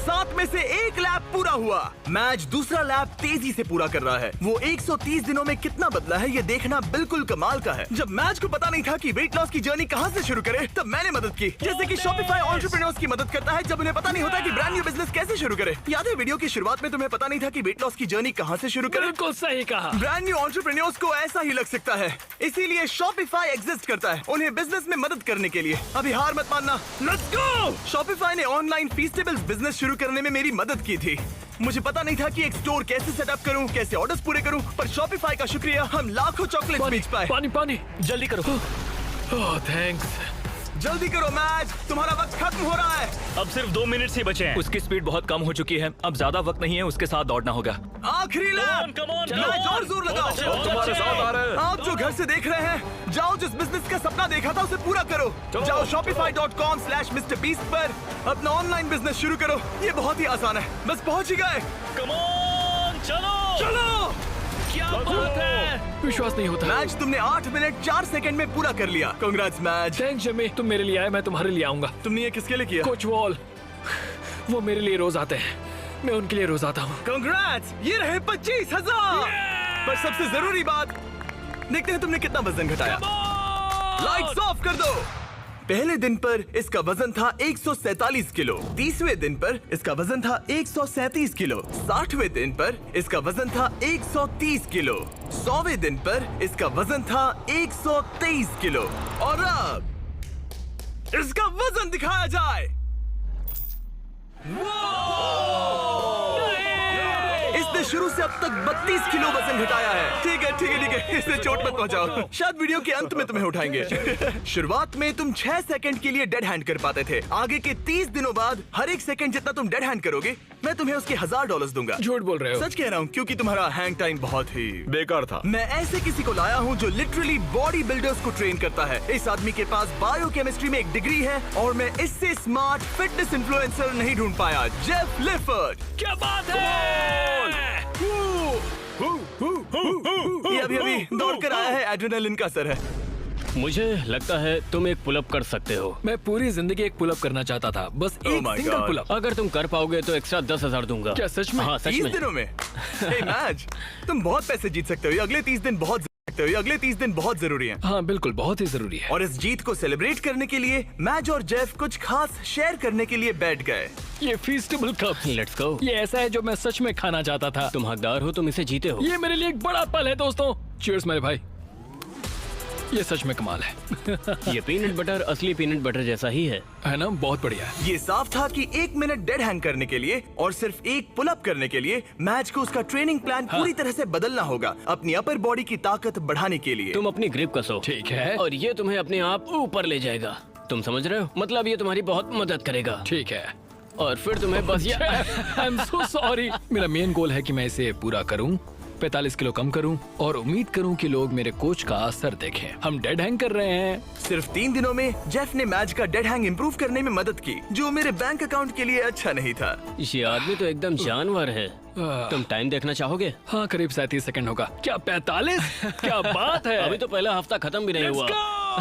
7 में से 1 लैप पूरा हुआ। मैच दूसरा लैप तेजी से पूरा कर रहा है। वो 130 दिनों में कितना बदला है ये देखना बिल्कुल कमाल का है। जब मैच को पता नहीं था कि वेट लॉस की जर्नी कहां से शुरू करे, तब मैंने मदद की। जैसे कि शॉपिफाई एंटरप्रेन्योर्स की मदद करता है जब उन्हें पता नहीं होता कि ब्रांड न्यू बिजनेस कैसे शुरू करे। याद है वीडियो की शुरुआत में तुम्हें पता नहीं था कि वेट लॉस की जर्नी कहां से शुरू करे?
बिल्कुल सही कहा।
ब्रांड न्यू एंटरप्रेन्योर्स को ऐसा ही लग सकता है, इसीलिए शॉपिफाई एग्जिस्ट करता है, उन्हें बिजनेस में मदद करने के लिए। अभी हार मत मानना। Let's go. शॉपिफाई ने ऑनलाइन फीस्टेबल्स बिजनेस शुरू करने में मेरी मदद की थी। मुझे पता नहीं था कि एक स्टोर कैसे सेटअप करूं, कैसे ऑर्डर्स पूरे करूं, पर शॉपिफाई का शुक्रिया हम लाखों चॉकलेट बेच पाए।
पानी पानी, जल्दी करो। ओह थैंक्स।
जल्दी करो मैच, तुम्हारा वक्त खत्म हो रहा है।
अब सिर्फ 2 मिनट ही बचे हैं।
उसकी स्पीड बहुत कम हो चुकी है, अब ज्यादा वक्त नहीं है, उसके साथ दौड़ना होगा।
आखिरी लैप।
come on,
मैच और जोर लगाओ।
तुम्हारे साथ आ रहे हैं।
आप जो घर से देख रहे हैं, जाओ जिस बिजनेस का सपना देखा था उसे पूरा करो। जाओ shopify.com/MrBeast पर अपना ऑनलाइन बिजनेस शुरू करो। ये बहुत ही आसान है, बस पहुंच ही गए।
कम ऑन, चलो।
चलो।
क्या बात है।
विश्वास नहीं होता।
मैच तुमने 8 मिनट 4 सेकंड में पूरा कर लिया। Congrats match.
थैंक्स जमी, तुम मेरे लिए आए, मैं तुम्हारे लिए आऊंगा।
तुमने ये किसके लिए किया?
कोच वॉल, वो मेरे लिए रोज आते हैं, मैं उनके लिए रोज आता हूँ।
कांग्रेट्स, ये रहे 25,000। पर सबसे जरूरी बात, देखते हैं तुमने कितना वजन घटाया। लाइट्स ऑफ कर दो। पहले दिन पर इसका वजन था 147 किलो, 30वें दिन पर इसका वजन था 137 किलो, 60वें दिन पर इसका वजन था 130 किलो, 100वें दिन पर इसका वजन था 123 किलो, और अब इसका वजन दिखाया जाए। इसने शुरू से अब तक 32 किलो वजन घटाया है। ठीक है ठीक है ठीक है, इसे चोट मत पहुंचाओ, शायद वीडियो के अंत में तुम्हें उठाएंगे। शुरुआत में तुम 6 सेकंड के लिए डेड हैंड कर पाते थे। आगे के 30 दिनों बाद हर एक सेकंड जितना तुम डेड हैंड करोगे, मैं तुम्हें उसके $1000 दूंगा।
झूठ बोल रहे हो।
सच कह रहा हूँ, क्योंकि तुम्हारा हैंग टाइम बहुत ही
बेकार था।
मैं ऐसे किसी को लाया हूँ जो लिटरली बॉडी बिल्डर्स को ट्रेन करता है। इस आदमी के पास बायोकेमिस्ट्री में एक डिग्री है और मैं इससे स्मार्ट फिटनेस इन्फ्लुएंसर नहीं ढूंढ पाया। जेफ लिफर्ड।
क्या बात है।
ये अभी अभी दौड़ कर आया है, एड्रेनालिन का असर है।
मुझे लगता है तुम एक पुलअप कर सकते हो।
मैं पूरी जिंदगी एक पुलअप करना चाहता था, बस
Oh
एक
my
सिंगल
God.
पुलअप।
अगर तुम कर पाओगे तो एक्स्ट्रा 10,000 दूंगा।
क्या सच में?
हाँ सच
30
में।
दिनों में हे मैच, तुम बहुत पैसे जीत सकते हो। ये अगले 30 दिन बहुत सकते हो। ये अगले 30 दिन बहुत जरूरी हैं।
हाँ बिल्कुल, बहुत ही जरूरी है।
और इस जीत को सेलिब्रेट करने के लिए मैच और जेफ कुछ खास शेयर करने के लिए बैठ गए।
ये फीस्टेबल कप,
लेट्स गो।
ये ऐसा है जो मैं सच में खाना चाहता था।
तुम हकदार हो, तुम इसे जीते हो।
ये मेरे लिए एक बड़ा पल है दोस्तों। चीयर्स मेरे भाई, ये सच में कमाल है।
ये पीनट बटर असली पीनट बटर जैसा ही है
ना? बहुत बढ़िया है।
ये साफ था कि 1 मिनट डेड हैंग करने के लिए और सिर्फ एक पुल अप करने के लिए मैच को उसका ट्रेनिंग प्लान पूरी तरह से बदलना होगा अपनी अपर बॉडी की ताकत बढ़ाने के लिए।
तुम अपनी ग्रिप कसो।
ठीक है।
और ये तुम्हें अपने आप ऊपर ले जाएगा। तुम समझ रहे हो? मतलब ये तुम्हारी बहुत मदद करेगा।
ठीक है।
और फिर तुम्हें बस
आई एम सो सॉरी। मेरा मेन गोल है कि मैं इसे पूरा करूं, 45 किलो कम करूं और उम्मीद करूं कि लोग मेरे कोच का असर देखें। हम डेड हैंग कर रहे हैं।
सिर्फ 3 दिनों में जेफ ने मैच का डेड हैंग इंप्रूव करने में मदद की, जो मेरे बैंक अकाउंट के लिए अच्छा नहीं था।
ये आदमी तो एकदम जानवर है। तुम टाइम देखना चाहोगे?
हाँ, करीब 37 सेकंड होगा। क्या 45? क्या बात है।
अभी तो पहला हफ्ता खत्म भी नहीं हुआ।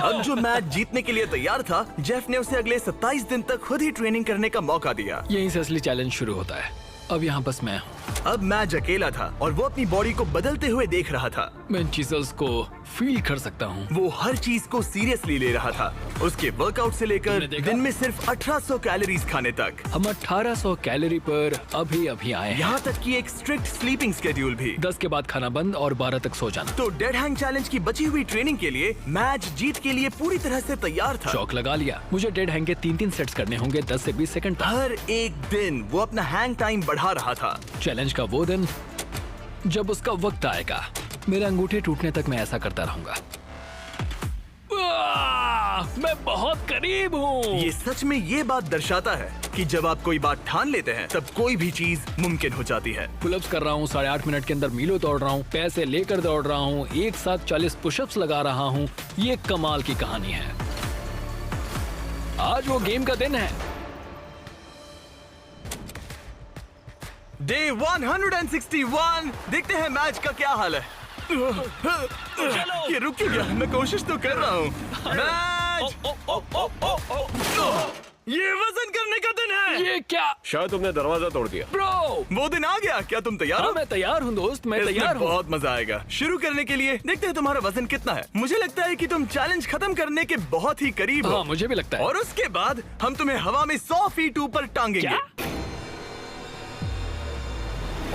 अब जो मैच जीतने के लिए तैयार था, जेफ ने उसे अगले 27 दिन तक खुद ही ट्रेनिंग करने का मौका दिया।
यहीं से असली चैलेंज शुरू होता है। अब यहाँ बस मैं हूँ।
अब मैच अकेला था और वो अपनी बॉडी को बदलते हुए देख रहा था।
मैं इन चीजों को फील कर सकता हूँ।
वो हर चीज को सीरियसली ले रहा था, उसके वर्कआउट से लेकर
तुमने देखा?
दिन में सिर्फ 1800 कैलोरीज खाने तक।
हम 1800 कैलोरी पर अभी आए हैं।
यहाँ तक कि एक स्ट्रिक्ट स्लीपिंग स्केड्यूल भी।
10 के बाद खाना बंद और 12 तक सो जाना।
तो डेड हैंग चैलेंज की बची हुई ट्रेनिंग के लिए मैच जीत के लिए पूरी तरह से तैयार था।
चौक लगा लिया। मुझे डेड हैंग के 3-3 सेट्स करने होंगे 10 से 20 सेकंड तक।
हर एक दिन वो अपना हैंग टाइम बढ़ा रहा था।
चैलेंज का वो दिन जब उसका वक्त आएगा, मेरे अंगूठे टूटने तक मैं ऐसा करता रहूंगा। मैं बहुत करीब हूँ।
ये सच में ये बात दर्शाता है कि जब आप कोई बात ठान लेते हैं तब कोई भी चीज मुमकिन हो जाती है।
पुलअप्स कर रहा हूँ, 8.5 मिनट के अंदर मीलों दौड़ रहा हूँ, पैसे लेकर दौड़ रहा हूँ, एक साथ 40 पुशअप्स लगा रहा हूँ। ये कमाल की कहानी है। आज वो गेम का दिन है।
डे 161। देखते हैं मैच का क्या हाल है। ये रुक क्यों गया? मैं कोशिश तो कर रहा हूँ। मैच! ये वजन करने का दिन है।
ये क्या?
शायद तुमने दरवाजा तोड़ दिया।
ब्रो,
वो दिन आ गया। क्या तुम तैयार
हाँ,
हो?
मैं तैयार हूँ दोस्त, मैं
इसमें
तैयार हूँ।
बहुत मजा आएगा। शुरू करने के लिए देखते हैं तुम्हारा वजन कितना है। मुझे लगता है कि तुम चैलेंज खत्म करने के बहुत ही करीब हो।
हाँ, मुझे भी लगता है।
और उसके बाद हम तुम्हें हवा में 100 फीट ऊपर टांगेंगे।
क्या?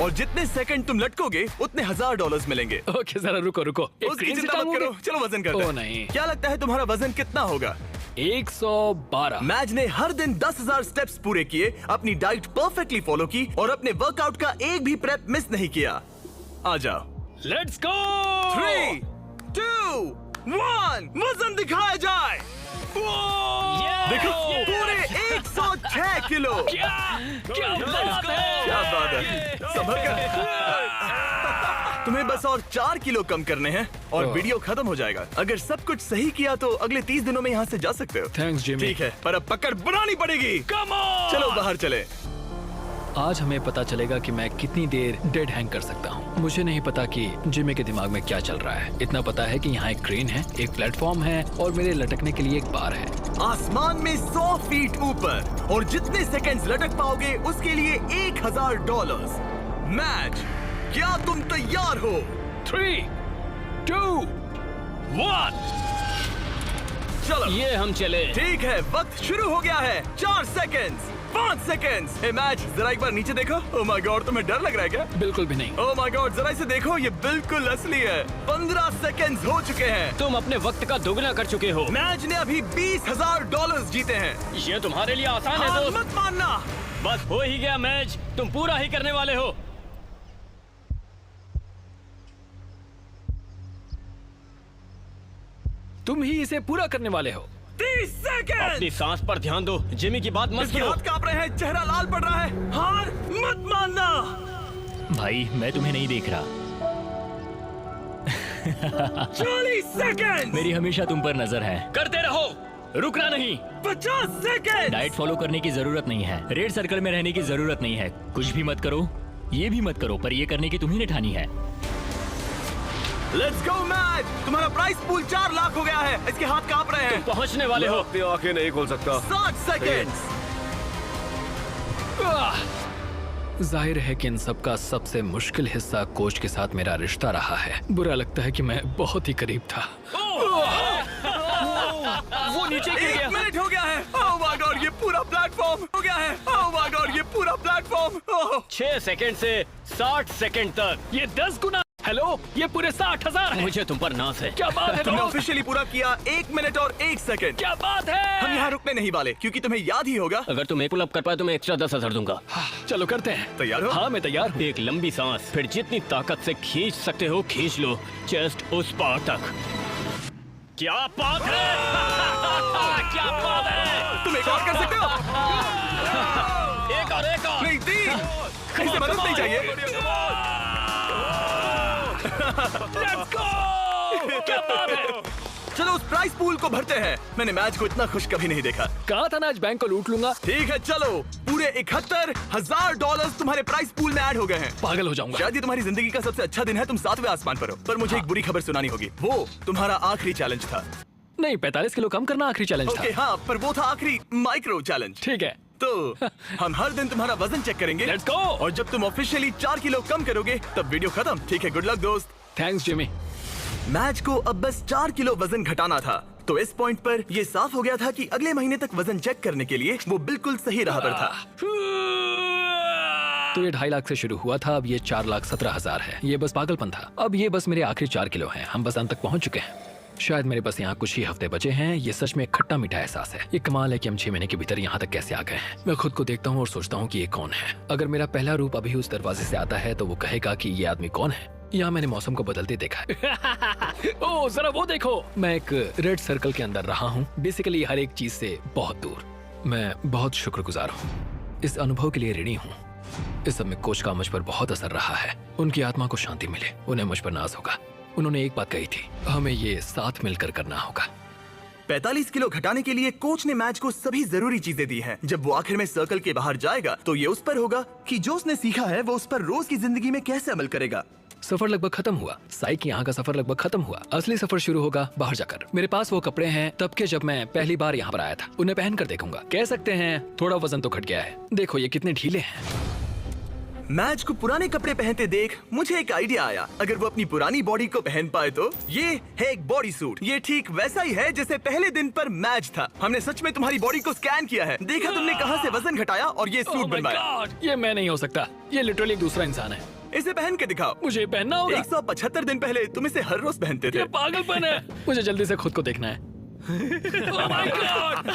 और जितने सेकंड तुम लटकोगे उतने $1000 मिलेंगे।
ओके, जरा रुको। एक
उसकी
क्रेन से
चिंता मत
टांगोगे?
करो, चलो वजन करते हैं।
ओ नहीं।
क्या लगता है तुम्हारा वजन कितना होगा?
112।
मैच ने हर दिन 10,000 स्टेप्स पूरे किए, अपनी डाइट परफेक्टली फॉलो की और अपने वर्कआउट का एक भी प्रेप मिस नहीं किया। आ जाओ।
Let's go.
3, 2, 1 वजन दिखाया जाए। देखो, पूरे 106 किलो।
क्या बात है।
क्या बात है। संभल कर। तुम्हें बस और 4 किलो कम करने हैं और वीडियो खत्म हो जाएगा। अगर सब कुछ सही किया तो अगले 30 दिनों में यहाँ से जा सकते हो।
Thanks Jimmy.
ठीक है, पर अब पकड़ बनानी पड़ेगी।
Come on.
चलो बाहर चले।
आज हमें पता चलेगा कि मैं कितनी देर डेड हैंग कर सकता हूँ। मुझे नहीं पता कि जिमी के दिमाग में क्या चल रहा है। इतना पता है कि यहाँ एक क्रेन है, एक प्लेटफॉर्म है और मेरे लटकने के लिए एक बार है।
आसमान में 100 फीट ऊपर और जितने सेकंड्स लटक पाओगे उसके लिए $1000। मैच, क्या तुम तैयार हो?
3, 2, 1।
चलो
ये हम चले।
ठीक है, वक्त शुरू हो गया है। 4 सेकंड्स, 5 सेकंड्स। हे मैच, जरा एक बार नीचे देखो। ओह माय गॉड, तुम्हें डर लग रहा है क्या?
बिल्कुल भी नहीं।
ओह माय गॉड, जरा इसे देखो, ये बिल्कुल असली है। 15 सेकंड्स हो चुके हैं।
तुम अपने वक्त का दोगुना कर चुके हो।
मैच ने अभी $20,000 जीते हैं।
ये तुम्हारे लिए आसान है
हार
दोस्त।
मत मानना।
बस हो ही गया मैच, तुम पूरा ही करने वाले हो।
तुम ही इसे पूरा करने वाले हो।
30 सेकंड।
अपनी सांस पर ध्यान दो। जिमी की बात मत
इसके
सुनो।
हाथ कांप रहे हैं, चेहरा लाल पड़ रहा है। हार मत मानना।
भाई मैं तुम्हें नहीं देख रहा।
40 सेकंड।
मेरी हमेशा तुम पर नजर है।
करते रहो, रुकना नहीं।
50 सेकंड।
डाइट फॉलो करने की जरूरत नहीं है, रेड सर्कल में रहने की जरूरत नहीं है, कुछ भी मत करो, ये भी मत करो, पर ये करने की तुम्ही ने ठानी है।
Let's go match. तुम्हारा प्राइस पूल 4 लाख हो गया है। इसके हाथ कांप रहे हैं।
पहुंचने वाले
मैं
हो।
अपनी आंखें नहीं खोल सकता।
60 सेकेंड्स।
जाहिर है कि इन सब का सबसे मुश्किल हिस्सा कोच के साथ मेरा रिश्ता रहा है। बुरा लगता है कि मैं बहुत ही करीब था।
वो नीचे गिर
1
गया।
मिनट हो गया है। ओह माय गॉड, ये पूरा प्लेटफॉर्म हो गया है। ओह माय गॉड, ये पूरा प्लेटफॉर्म। ओह
6 सेकंड से 60 सेकंड तक।
ये 10 गुना। हेलो, ये पूरे 60,000 है।
मुझे तुम पर नाज है।
क्या बात है
तुमने
दोस्त?
ऑफिशियली पूरा किया 1 मिनट और 1 सेकंड।
क्या बात है?
हम यहाँ रुकने नहीं वाले क्योंकि तुम्हें याद ही होगा।
अगर तुम एक पुल-अप कर पाए तो मैं एक्स्ट्रा 10,000 दूंगा।
चलो करते हैं।
तैयार हो?
हाँ, मैं तैयार हूँ।
एक लंबी सांस, फिर जितनी ताकत से खींच सकते हो खींच लो, चेस्ट उस पार तक। क्या बात है? क्या बात है?
तुम एक और कर सकते हो।
एक और
नहीं, 3। कहीं से मदद नहीं चाहिए।
Let's go! क्या बात है?
चलो उस प्राइस पूल को भरते हैं। मैंने मैच को इतना खुश कभी नहीं देखा।
कहा था ना आज बैंक को लूट लूंगा।
ठीक है, चलो पूरे $71,000 तुम्हारे प्राइस पूल में ऐड हो गए हैं।
पागल हो जाऊंगा।
शायद ये तुम्हारी जिंदगी का सबसे अच्छा दिन है। तुम 7वें आसमान पर हो। पर मुझे एक बुरी खबर सुनानी होगी। वो तुम्हारा आखिरी चैलेंज था।
नहीं, 45 किलो कम करना आखिरी चैलेंज
ओके
था।
हाँ, पर वो था आखिरी माइक्रो चैलेंज।
ठीक है।
तो हम हर दिन तुम्हारा वजन चेक करेंगे।
Let's go!
और जब तुम ऑफिशियली 4 किलो कम करोगे तब वीडियो खत्म। ठीक है, गुड लक दोस्त।
Thanks Jimmy.
मैच को अब बस 4 किलो वजन घटाना था। तो इस पॉइंट पर ये साफ हो गया था कि अगले महीने तक वजन चेक करने के लिए वो बिल्कुल सही राह पर था।
तो ये 2.5 लाख से शुरू हुआ था, अब ये 4,17,000 है। ये बस पागलपन था। अब ये बस मेरे आखिरी 4 किलो हैं। हम बस अंत तक पहुंच चुके हैं। शायद मेरे पास यहाँ कुछ ही हफ्ते बचे हैं। ये सच में एक खट्टा मीठा एहसास है। ये कमाल है कि हम 6 महीने के भीतर यहाँ तक कैसे आ गए हैं। मैं खुद को देखता हूँ और सोचता हूँ कि ये कौन है। अगर मेरा पहला रूप अभी उस दरवाजे से आता है तो वो कहेगा कि ये आदमी कौन है। यहाँ मैंने मौसम को बदलते देखा है। ओह, जरा वो देखो। मैं एक रेड सर्कल के अंदर रहा हूँ, बेसिकली हर एक चीज से बहुत दूर। मैं बहुत शुक्रगुजार हूँ। इस अनुभव के लिए ऋणी हूँ। इस सब में कोच का मुझ पर बहुत असर रहा है। उनकी आत्मा को शांति मिले। उन्हें मुझ पर नाज होगा। उन्होंने एक बात कही थी, हमें ये साथ मिलकर करना होगा।
45 किलो घटाने के लिए कोच ने मैच को सभी जरूरी चीजें दी हैं। जब वो आखिर में सर्कल के बाहर जाएगा तो ये उस पर होगा कि जो उसने सीखा है वो उस पर रोज की जिंदगी में कैसे अमल करेगा।
सफर लगभग खत्म हुआ। साइक यहाँ का सफर लगभग खत्म हुआ। असली सफर शुरू होगा बाहर जाकर। मेरे पास वो कपड़े हैं तब के जब मैं पहली बार यहाँ पर आया था। उन्हें पहन कर देखूंगा। कह सकते हैं थोड़ा वजन तो घट गया है। देखो ये कितने ढीले हैं।
मैच को पुराने कपड़े पहनते देख मुझे एक आइडिया आया। अगर वो अपनी पुरानी बॉडी को पहन पाए तो ये है एक बॉडी सूट। ये ठीक वैसा ही है जैसे पहले दिन पर मैच था। हमने सच में तुम्हारी बॉडी को स्कैन किया है। देखा तुमने कहां से वजन घटाया और ये सूट
Oh my
बनवाया।
God! ये मैं नहीं हो सकता। ये लिटरली एक दूसरा इंसान है।
इसे पहन के दिखाओ।
मुझे पहनना होगा।
175 दिन पहले तुम इसे हर रोज पहनते थे।
ये पागलपन है। मुझे जल्दी से खुद को देखना है। Oh my God!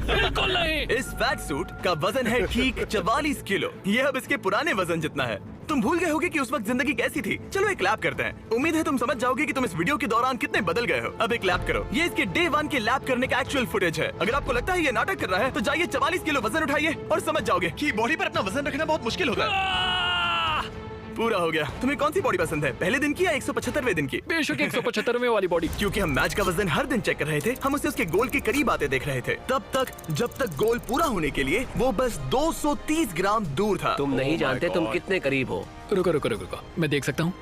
बिल्कुल नहीं।
इस फैट सूट का वजन है ठीक 44 किलो। ये अब इसके पुराने वजन जितना है। तुम भूल गए होगे कि उस वक्त जिंदगी कैसी थी। चलो एक लैप करते हैं। उम्मीद है तुम समझ जाओगे कि तुम इस वीडियो के दौरान कितने बदल गए हो। अब एक लैप करो। ये इसके डे 1 के लैप करने का एक्चुअल फुटेज है। अगर आपको लगता है ये नाटक कर रहा है तो जाइए 44 किलो वजन उठाइए और समझ जाओगे कि बॉडी पर अपना वजन रखना बहुत मुश्किल होता है। पूरा हो गया। तुम्हें कौन सी बॉडी पसंद है, पहले दिन की या 175वें दिन की?
बेशक 175वें वाली बॉडी।
क्योंकि हम मैच का वजन हर दिन चेक कर रहे थे, हम उसे उसके गोल के करीब आते देख रहे थे। तब तक जब तक गोल पूरा होने के लिए वो बस 230 ग्राम दूर था।
तुम नहीं जानते तुम कितने करीब हो।
रुको रुको रुको रुको, मैं देख सकता हूँ।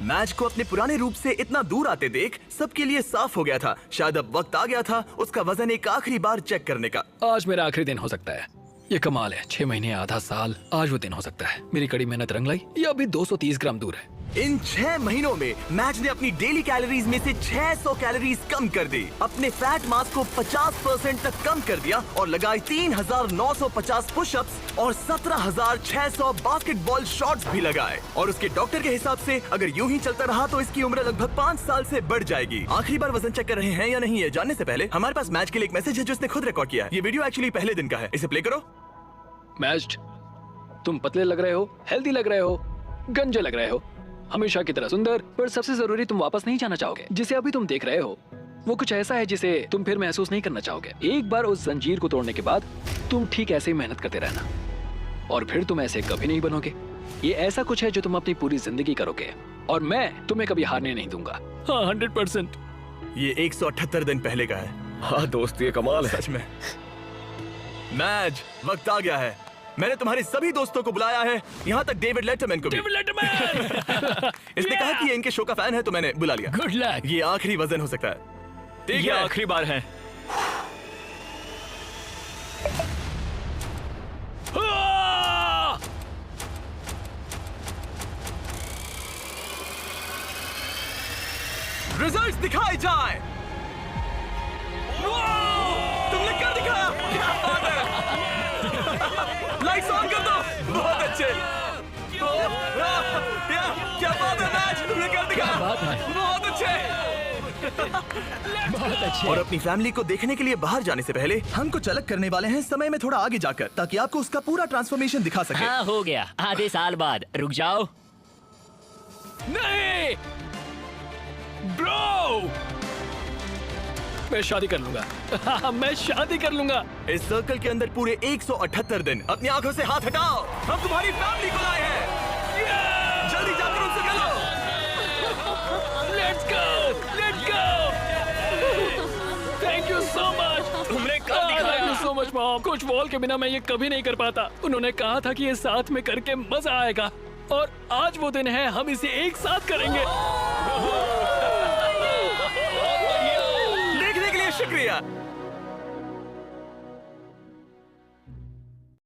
मैच को अपने पुराने रूप से इतना दूर आते देख सबके लिए साफ हो गया था। शायद अब वक्त आ गया था उसका वजन एक आखिरी बार चेक करने का।
आज मेरा आखिरी दिन हो सकता है। ये कमाल है। 6 महीने, आधा साल, आज वो दिन हो सकता है। मेरी कड़ी मेहनत रंग लाई। ये अभी 230 ग्राम दूर है।
इन 6 महीनों में मैच ने अपनी डेली कैलोरीज में से 600 कैलोरीज कम कर दी, अपने फैट मास को 50% तक कम कर दिया और लगाए 3,950 पुशअप्स और 17,600 बास्केटबॉल शॉट्स भी लगाए। और उसके डॉक्टर के हिसाब से अगर यूं ही चलता रहा तो इसकी उम्र लगभग 5 साल से बढ़ जाएगी। आखिरी बार वजन चेक कर रहे हैं या नहीं ये जानने से पहले हमारे पास मैच के लिए एक मैसेज है जो इसने खुद रिकॉर्ड किया है। ये वीडियो एक्चुअली पहले दिन का है। इसे प्ले करो।
मैच, तुम पतले लग रहे हो, हेल्दी लग रहे हो, गंजे लग रहे हो, हमेशा की तरह सुंदर, पर सबसे जरूरी तुम वापस नहीं जाना चाहोगे। जिसे अभी तुम देख रहे हो वो कुछ ऐसा है जिसे तुम फिर महसूस नहीं करना चाहोगे। एक बार उस जंजीर को तोड़ने के बाद तुम ठीक ऐसे ही मेहनत करते रहना और फिर तुम ऐसे कभी नहीं बनोगे। ये ऐसा कुछ है जो तुम अपनी पूरी जिंदगी करोगे और मैं तुम्हें कभी हारने नहीं दूंगा। हाँ, 100%।
ये 178 दिन पहले का है।
हाँ दोस्त, ये कमाल है।
सच में। मैच, वक्त आ गया है। मैंने तुम्हारे सभी दोस्तों को बुलाया है, यहाँ तक डेविड लेटरमैन को भी। इसने कहा कि ये इनके शो का फैन है, तो मैंने बुला लिया।
Good luck.
ये आखिरी वजन हो सकता है। ठीक
ये
है,
आखिरी बार है।
रिजल्ट्स दिखाए जाए। तुमने कर दिखाया, क्या बात है। लाइट्स ऑन कर दो। बहुत अच्छे। क्या बात है मैच, तुमने कर दिखाया।
बात है।
बहुत अच्छे।
बहुत अच्छे।
और अपनी फैमिली को देखने के लिए बाहर जाने से पहले हम कुछ अलग करने वाले हैं समय में थोड़ा आगे जाकर, ताकि आपको उसका पूरा ट्रांसफॉर्मेशन दिखा सके।
हाँ हो गया, आधे साल बाद। रुक जाओ।
नहीं ब्रो, मैं शादी कर लूंगा। मैं शादी कर लूंगा।
इस सर्कल के अंदर पूरे 178 दिन अपनी आंखों से हाथ हटाओ। हम तुम्हारी फैमिली को लाए हैं। जल्दी जाकर उनसे मिलो।
Let's go, let's go. Thank you so much.
तुमने कर दिखाया।
Thank you so much mom. कुछ वॉल के बिना मैं ये कभी नहीं कर पाता। उन्होंने कहा था कि ये साथ में करके मजा आएगा, और आज वो दिन है, हम इसे एक साथ करेंगे।
देखने के लिए शुक्रिया।